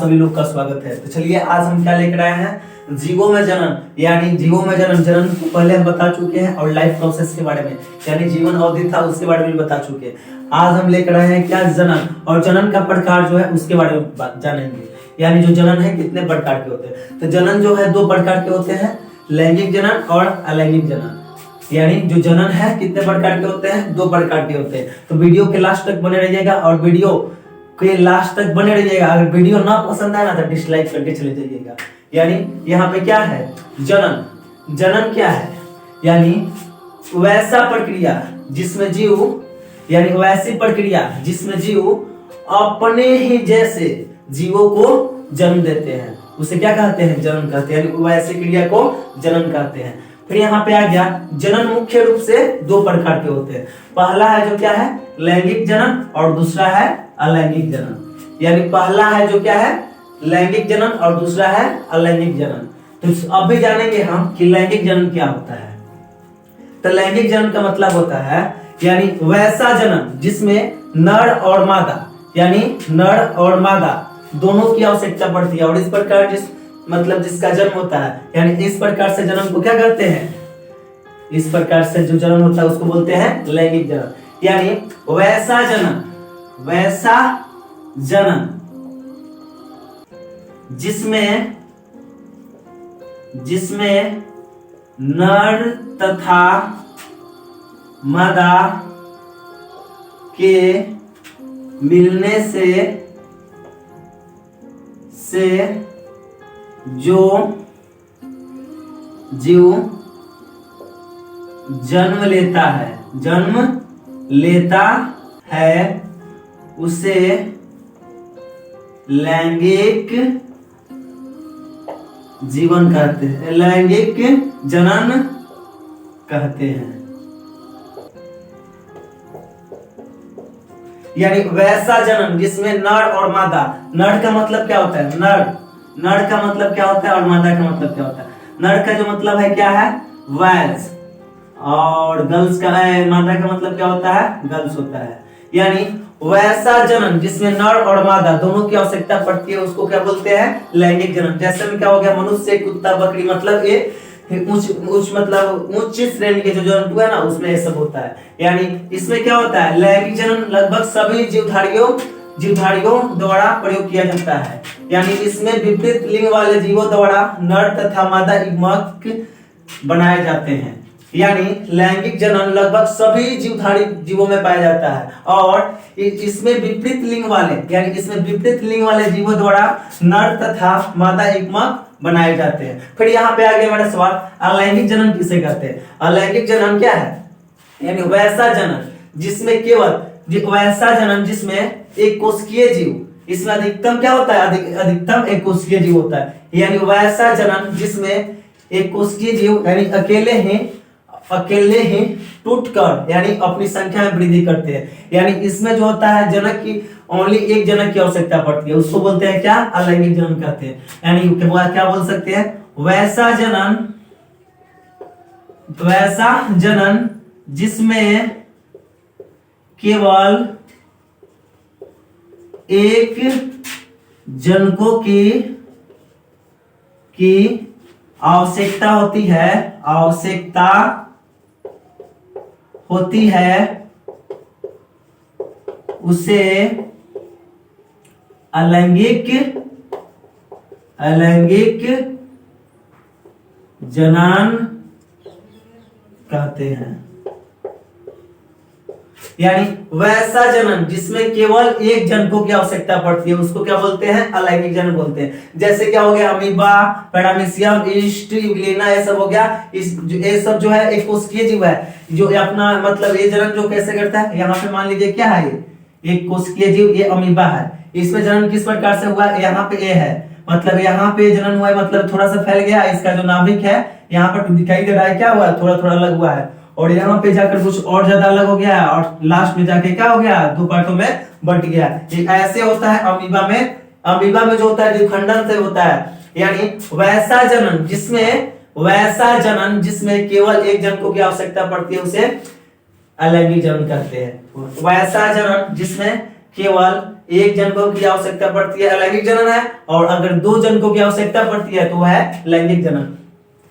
सभी लोग का स्वागत है। तो चलिए आज हम क्या लेकर आए हैं, जीवों में जनन, यानी जीवों में जनन को पहले हम बता चुके हैं और लाइफ प्रोसेस के बारे में यानी जीवन अवधि था उसके बारे में बता चुके हैं। आज हम लेकर आए हैं क्या, जनन, और जनन का प्रकार जो है उसके बारे में जानेंगे। यानी जो जनन है कितने प्रकार के होते हैं। तो जनन जो है दो प्रकार के होते हैं, लैंगिक जनन और अलैंगिक जनन। यानी जो जनन है कितने प्रकार के होते हैं, दो प्रकार के होते हैं। तो वीडियो के लास्ट तक बने रहिएगा और वीडियो के लास्ट तक बने रहिएगा। अगर वीडियो ना पसंद आए ना तो डिसलाइक करके चले जाइएगा। यानी यहाँ पे क्या है, जनन। जनन क्या है, यानी वैसा प्रक्रिया जिसमें जीव, यानी वैसी प्रक्रिया जिसमें जीव अपने ही जैसे जीवों को जन्म देते हैं, उसे क्या कहते हैं, जनन कहते हैं। यानी वैसी क्रिया को जनन कहते हैं। फिर यहाँ पे आ गया, जनन मुख्य रूप से दो प्रकार के होते हैं। पहला है जो क्या है, लैंगिक जनन, और दूसरा है अलैंगिक जनन। यानी पहला है जो क्या है, लैंगिक जनन, और दूसरा है अलैंगिक जनन। तो अभी जानेंगे हम कि लैंगिक जनन क्या होता है। तो लैंगिक जनन का मतलब होता है यानी वैसा जनन जिसमें नर और मादा, यानी नर और मादा दोनों की आवश्यकता पड़ती है। और इस प्रकार जिसका जन्म होता है, यानी इस प्रकार से जन्म को क्या कहते हैं, इस प्रकार से जो जन्म होता है उसको बोलते हैं लैंगिक जनन। यानी वैसा जनन जिसमें नर तथा मादा के मिलने से जो जीव जन्म लेता है उसे लैंगिक जीवन कहते हैं, लैंगिक जनन कहते हैं। यानी वैसा जनन जिसमें नर और मादा, नर का मतलब क्या होता है, नर का मतलब क्या होता है और मादा का मतलब क्या होता है। नर का जो मतलब है क्या है, वैल्स, और गर्ल्स का है, मादा का मतलब क्या होता है, गर्ल्स होता है। यानी वैसा जनन जिसमें नर और मादा दोनों की आवश्यकता पड़ती है उसको क्या बोलते हैं, लैंगिक जनन। जैसे में क्या हो गया, मनुष्य, कुत्ता, बकरी, मतलब ये उच्च श्रेणी के जो जंतु है ना उसमें ये सब होता है। यानी इसमें क्या होता है, लैंगिक जनन लगभग सभी जीवधारियों द्वारा प्रयोग किया जाता है। यानी इसमें विपरीत लिंग वाले जीवों द्वारा नर तथा मादा युग्मक बनाए जाते हैं। यानी लैंगिक जनन लगभग सभी जीवधारी जीवों में पाया जाता है और इसमें विपरीत लिंग वाले जीवों द्वारा नर तथा मादा युग्मक बनाए जाते हैं। फिर यहाँ पे आगे हमारा सवाल, अलैंगिक जनन किसे कहते हैं। अलैंगिक जनन क्या है, यानी वैसा जनन जिसमें एक कोशिकीय जीव, इसमें अधिकतम क्या होता है, अधिकतम एक कोशिकीय जीव होता है। यानी वैसा जनन जिसमें एक कोशिकीय जीव यानी अकेले ही टूटकर यानी अपनी संख्या में वृद्धि करते हैं। यानी इसमें जो होता है जनक की ओनली एक जनक की आवश्यकता पड़ती है, उसको बोलते हैं क्या, अलैंगिक जनन कहते हैं। यानी क्या बोल सकते हैं, वैसा जनन जिसमें केवल एक जनकों की आवश्यकता होती है उसे अलैंगिक जनन कहते हैं। यानी वैसा जनन जिसमें केवल एक जनकों की आवश्यकता पड़ती है उसको क्या बोलते हैं, अलैंगिक जनन बोलते हैं। जैसे क्या हो गया, अमीबा, पैरामीशियम, ईस्ट, यूग्लिना, ये सब हो गया। ये सब जो है एक कोशिकीय जीव है जो अपना मतलब ये जनन जो कैसे करता है। यहाँ पे मान लीजिए क्या है, ये एक कोशिकीय जीव, ये अमीबा है। इसमें जनन किस प्रकार से हुआ, यहाँ पे ये है, मतलब यहाँ पे जनन हुआ है, मतलब थोड़ा सा फैल गया। इसका जो नाभिक है यहाँ पर दिखाई दे रहा है, क्या हुआ, थोड़ा थोड़ा अलग हुआ है, और यहाँ पे जाकर कुछ और ज्यादा अलग हो गया, और लास्ट में जाके क्या हो गया, दो पार्टों में बंट गया। ये ऐसे होता है अमीबा में जो होता है द्विखंडन से होता है। यानी वैसा जनन जिसमें केवल एक जनकों की आवश्यकता पड़ती है उसे अलैंगिक जनन कहते हैं। वैसा जनन जिसमें केवल एक जनकों की आवश्यकता पड़ती है अलैंगिक जनन है, और अगर 2 जनकों की आवश्यकता पड़ती है तो वह है लैंगिक जनन।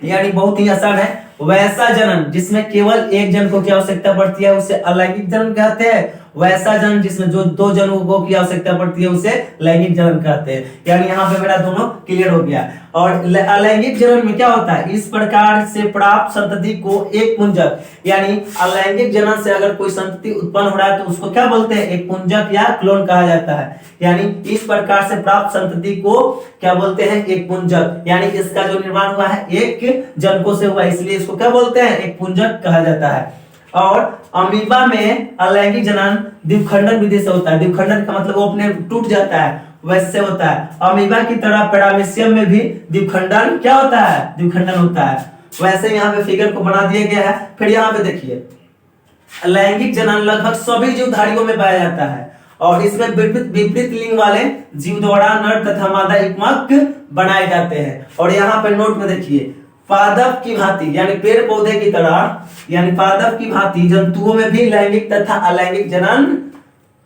यानी बहुत ही आसान है। वैसा जनन जिसमें केवल एक जनकों की आवश्यकता पड़ती है उसे अलैंगिक जनन कहते हैं। वैसा जनन जिसमें जो 2 जनकों की आवश्यकता पड़ती है उसे लैंगिक जनन कहते हैं। यानी यहाँ पे मेरा दोनों क्लियर हो गया। और अलैंगिक जनन में क्या होता है, इस प्रकार से प्राप्त संतति को एक पुंजक, यानी अलैंगिक जनन से अगर कोई संतति उत्पन्न हो रहा है तो उसको क्या बोलते हैं, एक पुंजक या क्लोन कहा जाता है। यानी इस प्रकार से प्राप्त संतति को क्या बोलते हैं, एक पुंजक। यानी इसका जो निर्माण हुआ है एक जनकों से हुआ, इसलिए इसको क्या बोलते हैं, एक पुंजक कहा जाता है। और अमीबा में अलैंगिक जनन द्विखंडन विधि से होता है। द्विखंडन का मतलब वो अपने टूट जाता है, वैसे होता है। अमीबा की तरह पैरामीशियम में भी द्विखंडन क्या होता है, द्विखंडन होता है। वैसे यहाँ पे फिगर को बना दिया गया है। फिर यहाँ पे देखिए, लैंगिक जनन लगभग सभी जीवधारियों में पाया जाता है और इसमें विपरीत लिंग वाले जीव द्वारा नर तथा मादा युग्मक बनाए जाते हैं। और यहाँ पे नोट में देखिए, पादप की भांति यानी पेड़ पौधे की तरह, यानी पादप की भांति जंतुओं में भी लैंगिक तथा अलैंगिक जनन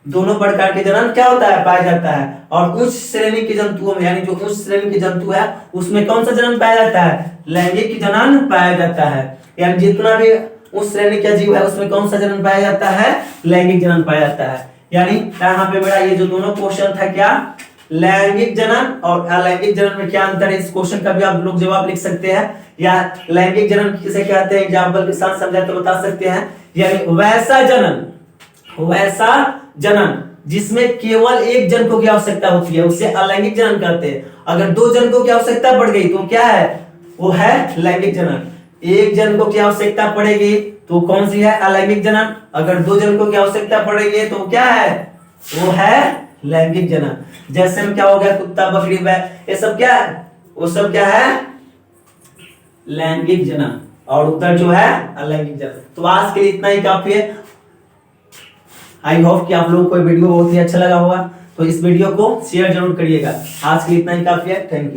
दोनों प्रकार के जनन क्या होता है, पाया जाता है। और उच्च श्रेणी के जंतुओं में, यानी जो उच्च श्रेणी के जंतु है उसमें कौन सा जनन पाया जाता है, लैंगिक जनन पाया जाता है। यानी जितना भी उस श्रेणी का जीव है उसमें कौन सा जनन पाया जाता है, लैंगिक जनन पाया जाता है। यानी यहाँ पे मेरा ये जो दोनों क्वेश्चन था, क्या लैंगिक जनन और अलैंगिक जनन में क्या अंतर है, इस क्वेश्चन का भी आप लोग जवाब लिख सकते हैं। या लैंगिक जनन किसे कहते हैं एग्जाम्पल के साथ समझा तो बता सकते हैं। यानी वैसा जनन जिसमें केवल एक जनकों की आवश्यकता होती है उसे अलैंगिक जनन कहते हैं। अगर 2 जनकों की आवश्यकता पड़ गई तो क्या है, वो है लैंगिक जनन। एक जनकों की आवश्यकता पड़ेगी तो कौन सी है, अलैंगिक जनन। अगर 2 जनकों की आवश्यकता पड़ेगी तो क्या है, वो है लैंगिक जनन। जैसे में क्या हो गया, कुत्ता बकरी बैल, ये सब क्या है, वो सब क्या है, लैंगिक जनन। और उत्तर जो है अलैंगिक जनन। तो आज के लिए इतना ही काफी है। आई होप कि आप लोगों को वीडियो बहुत ही अच्छा लगा होगा, तो इस वीडियो को शेयर जरूर करिएगा। आज के लिए इतना ही काफी है। Thank you.